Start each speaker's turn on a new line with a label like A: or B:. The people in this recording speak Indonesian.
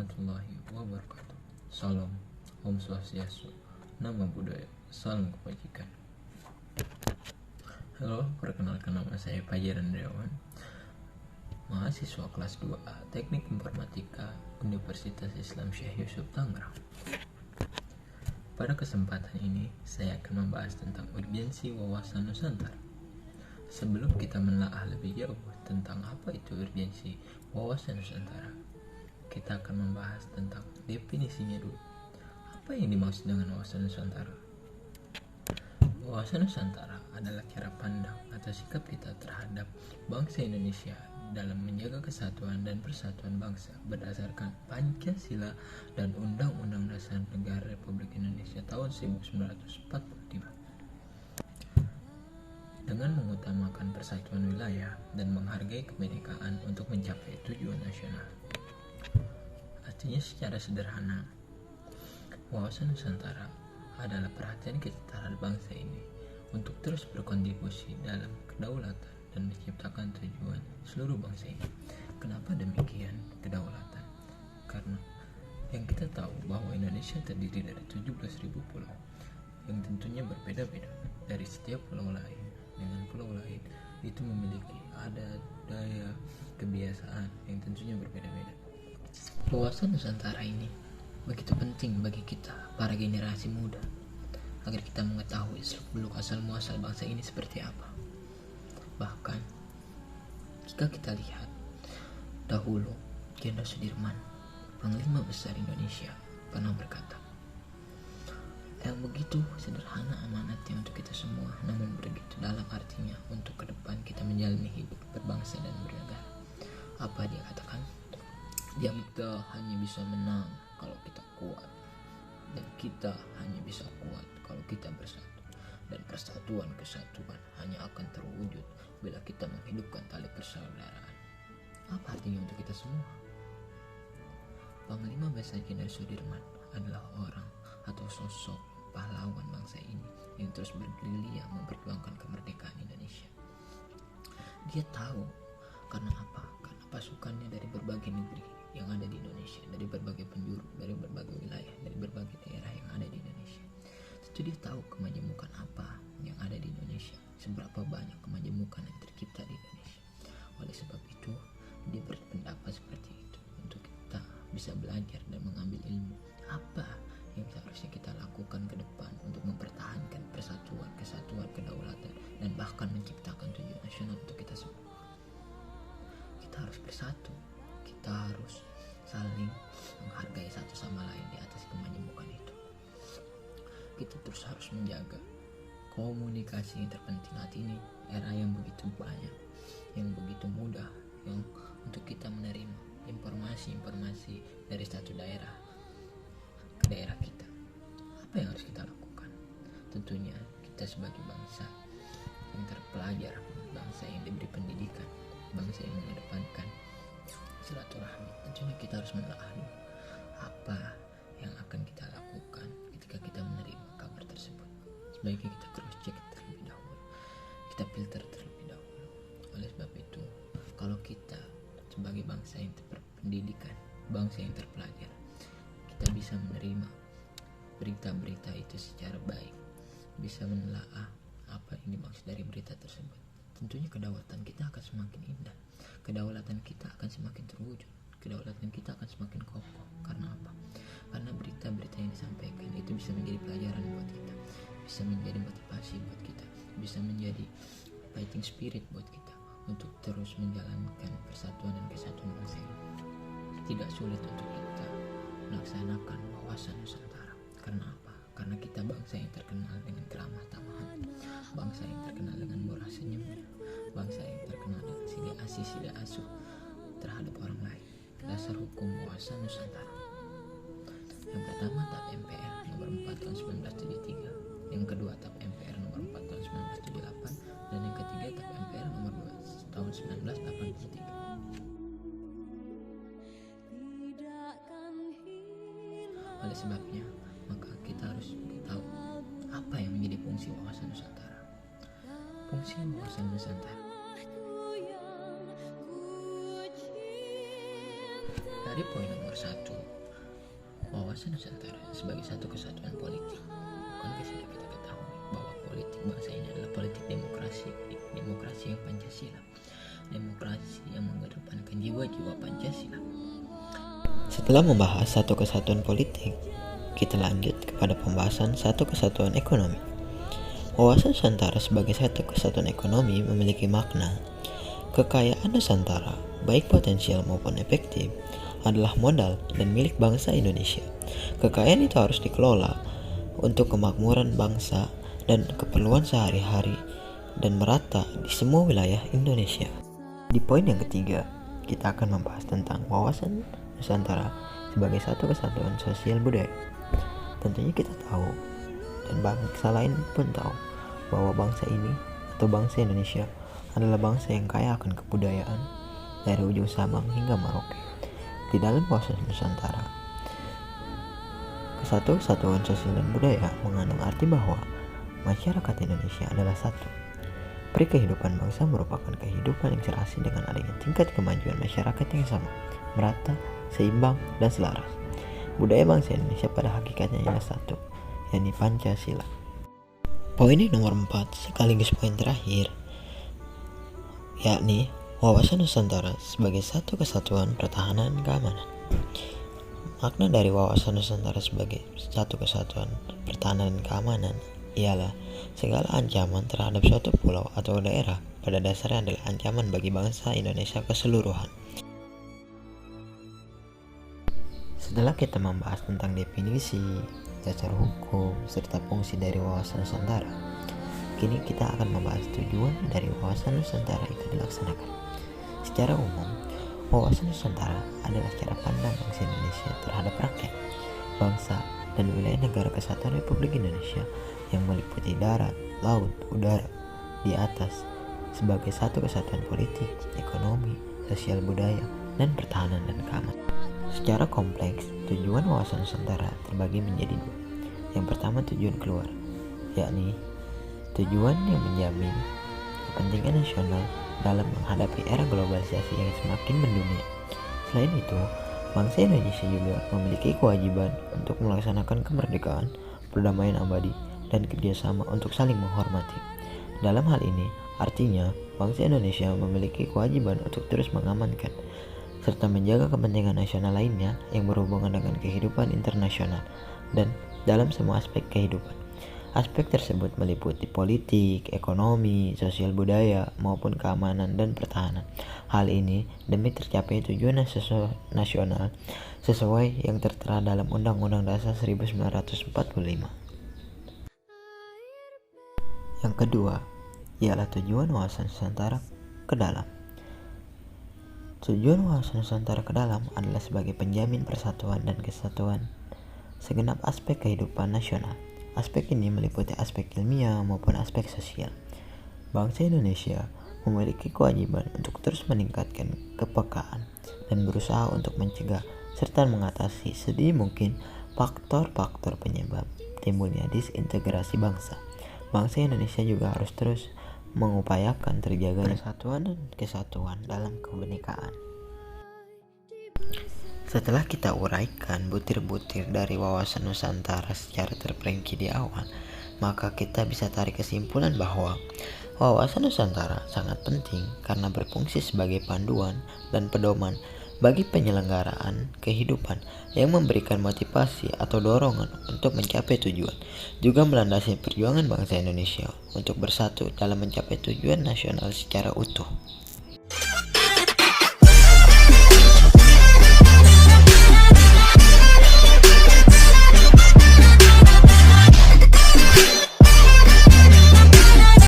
A: warahmatullahi wabarakatuh. Salam, Om Swastiastu, Nama Budaya, Salam Kebajikan. Halo, perkenalkan nama saya Fajar Andriawan, mahasiswa kelas 2A Teknik Informatika Universitas Islam Syekh Yusuf Tangerang. Pada kesempatan ini, saya akan membahas tentang urgensi wawasan Nusantara. Sebelum kita menelaah lebih jauh tentang apa itu urgensi wawasan Nusantara, kita akan membahas tentang definisinya dulu. Apa yang dimaksud dengan wawasan Nusantara? Wawasan Nusantara adalah cara pandang atau sikap kita terhadap bangsa Indonesia dalam menjaga kesatuan dan persatuan bangsa berdasarkan Pancasila dan Undang-Undang Dasar Negara Republik Indonesia tahun 1945. Dengan mengutamakan persatuan wilayah dan menghargai kebinekaan untuk mencapai tujuan nasional. Artinya secara sederhana, wawasan Nusantara adalah perhatian kita terhadap bangsa ini untuk terus berkontribusi dalam kedaulatan dan menciptakan tujuan seluruh bangsa ini. Kenapa demikian kedaulatan? Karena yang kita tahu bahwa Indonesia terdiri dari 17.000 pulau yang tentunya berbeda-beda dari setiap pulau lain dengan pulau lain itu memiliki adat, daya, kebiasaan yang tentunya berbeda-beda. Wawasan Nusantara ini begitu penting bagi kita, para generasi muda, agar kita mengetahui seluk-beluk asal-muasal bangsa ini seperti apa. Bahkan, jika kita lihat, dahulu Jenderal Sudirman, Panglima Besar Indonesia, pernah berkata, yang begitu sederhana amanatnya untuk kita semua, namun begitu dalam artinya untuk ke depan kita menjalani hidup berbangsa dan bernegara. Apa dia katakan? Kita hanya bisa menang kalau kita kuat, dan kita hanya bisa kuat kalau kita bersatu, dan persatuan kesatuan hanya akan terwujud bila kita menghidupkan tali persaudaraan. Apa artinya untuk kita semua? Panglima Besar Jenderal Sudirman adalah orang atau sosok pahlawan bangsa ini yang terus bergerilya memperjuangkan kemerdekaan Indonesia. Dia tahu karena apa? Karena pasukannya dari berbagai negeri yang ada di Indonesia, dari berbagai penjuru, dari berbagai wilayah, dari berbagai daerah yang ada di Indonesia. Tentu dia tahu kemajemukan apa yang ada di Indonesia, seberapa banyak kemajemukan yang tercipta di Indonesia. Oleh sebab itu, dia berpendapat seperti itu untuk kita bisa belajar dan mengambil ilmu apa yang seharusnya kita lakukan ke depan untuk mempertahankan persatuan, kesatuan, kedaulatan, dan bahkan menciptakan tujuan nasional untuk kita semua. Kita harus bersatu, kita harus saling menghargai satu sama lain di atas kemajemukan itu. Kita terus harus menjaga komunikasi yang terpenting saat ini, era yang begitu banyak, yang begitu mudah, yang untuk kita menerima informasi-informasi dari satu daerah ke daerah kita. Apa yang harus kita lakukan? Tentunya kita sebagai bangsa yang terpelajar, bangsa yang diberi pendidikan, bangsa yang mengedepankan silaturahmi, tentunya kita harus menelaah apa yang akan kita lakukan ketika kita menerima kabar tersebut. Sebaiknya kita cross check terlebih dahulu, kita filter terlebih dahulu. Oleh sebab itu, kalau kita sebagai bangsa yang berpendidikan, bangsa yang terpelajar, kita bisa menerima berita-berita itu secara baik, bisa menelaah apa yang dimaksud dari berita tersebut. Tentunya kedaulatan kita akan semakin indah, kedaulatan kita akan semakin terwujud, kedaulatan kita akan semakin kokoh. Karena apa? Karena berita-berita yang disampaikan itu bisa menjadi pelajaran buat kita, bisa menjadi motivasi buat kita, bisa menjadi fighting spirit buat kita untuk terus menjalankan persatuan dan kesatuan bangsa ini. Tidak sulit untuk kita melaksanakan wawasan Nusantara. Karena apa? Karena kita bangsa yang terkenal dengan keramah tamahan, bangsa yang terkenal dengan murah senyumnya, bangsa yang terkenal dengan sila asih sila asuh terhadap orang lain. Dasar hukum wawasan Nusantara. Yang pertama, TAP MPR nomor 4 tahun 1973, yang kedua TAP MPR nomor 4 tahun 1978, dan yang ketiga TAP MPR nomor 2 tahun 1983. Oleh sebabnya, maka kita harus tahu apa yang menjadi fungsi wawasan Nusantara. Fungsi wawasan Nusantara Dari poin nomor 1, wawasan Nusantara sebagai satu kesatuan politik. Bukankah sudah kita ketahui bahwa politik bangsa ini adalah politik demokrasi yang Pancasila, demokrasi yang mengedepankan jiwa-jiwa Pancasila. Setelah membahas satu kesatuan politik, kita lanjut kepada pembahasan satu kesatuan ekonomi. Wawasan Nusantara sebagai satu kesatuan ekonomi memiliki makna. Kekayaan Nusantara, baik potensial maupun efektif, adalah modal dan milik bangsa Indonesia. Kekayaan itu harus dikelola untuk kemakmuran bangsa dan keperluan sehari-hari dan merata di semua wilayah Indonesia. Di poin yang ketiga, kita akan membahas tentang wawasan Nusantara sebagai satu kesatuan sosial budaya. Tentunya kita tahu, dan bangsa lain pun tahu, bahwa bangsa ini atau bangsa Indonesia adalah bangsa yang kaya akan kebudayaan dari ujung Sabang hingga Merauke. Di dalam wawasan Nusantara, kesatuan sosial dan budaya mengandung arti bahwa masyarakat Indonesia adalah satu. Peri kehidupan bangsa merupakan kehidupan yang serasi dengan adanya tingkat kemajuan masyarakat yang sama, merata, seimbang, dan selaras. Budaya bangsa Indonesia pada hakikatnya ialah satu, yakni Pancasila. Poin nomor 4 sekaligus poin terakhir, yakni wawasan Nusantara sebagai satu kesatuan pertahanan dan keamanan. Makna dari wawasan Nusantara sebagai satu kesatuan pertahanan dan keamanan ialah segala ancaman terhadap suatu pulau atau daerah pada dasarnya adalah ancaman bagi bangsa Indonesia keseluruhan. Setelah kita membahas tentang definisi, dasar hukum, serta fungsi dari wawasan Nusantara, kini kita akan membahas tujuan dari wawasan Nusantara itu dilaksanakan. Secara umum, wawasan Nusantara adalah cara pandang bangsa Indonesia terhadap rakyat, bangsa, dan wilayah negara kesatuan Republik Indonesia yang meliputi darat, laut, udara, di atas sebagai satu kesatuan politik, ekonomi, sosial budaya, dan pertahanan dan keamanan. Secara kompleks, tujuan wawasan Nusantara terbagi menjadi dua. Yang pertama tujuan keluar, yakni tujuan yang menjamin kepentingan nasional dalam menghadapi era globalisasi yang semakin mendunia. Selain itu, bangsa Indonesia juga memiliki kewajiban untuk melaksanakan kemerdekaan, perdamaian abadi, dan kerjasama untuk saling menghormati. Dalam hal ini, artinya bangsa Indonesia memiliki kewajiban untuk terus mengamankan serta menjaga kepentingan nasional lainnya yang berhubungan dengan kehidupan internasional dan dalam semua aspek kehidupan. Aspek tersebut meliputi politik, ekonomi, sosial budaya, maupun keamanan dan pertahanan. Hal ini demi tercapai tujuan nasional sesuai yang tertera dalam Undang-Undang Dasar 1945. Yang kedua ialah tujuan wawasan Nusantara ke dalam. Tujuan wawasan Nusantara ke dalam adalah sebagai penjamin persatuan dan kesatuan segenap aspek kehidupan nasional. Aspek ini meliputi aspek ilmiah maupun aspek sosial. Bangsa Indonesia memiliki kewajiban untuk terus meningkatkan kepekaan dan berusaha untuk mencegah serta mengatasi sedini mungkin faktor-faktor penyebab timbulnya disintegrasi bangsa. Bangsa Indonesia juga harus terus mengupayakan terjaganya persatuan dan kesatuan dalam kebinekaan. Setelah kita uraikan butir-butir dari wawasan Nusantara secara terperinci di awal, maka kita bisa tarik kesimpulan bahwa wawasan Nusantara sangat penting karena berfungsi sebagai panduan dan pedoman bagi penyelenggaraan kehidupan yang memberikan motivasi atau dorongan untuk mencapai tujuan, juga melandasi perjuangan bangsa Indonesia untuk bersatu dalam mencapai tujuan nasional secara utuh.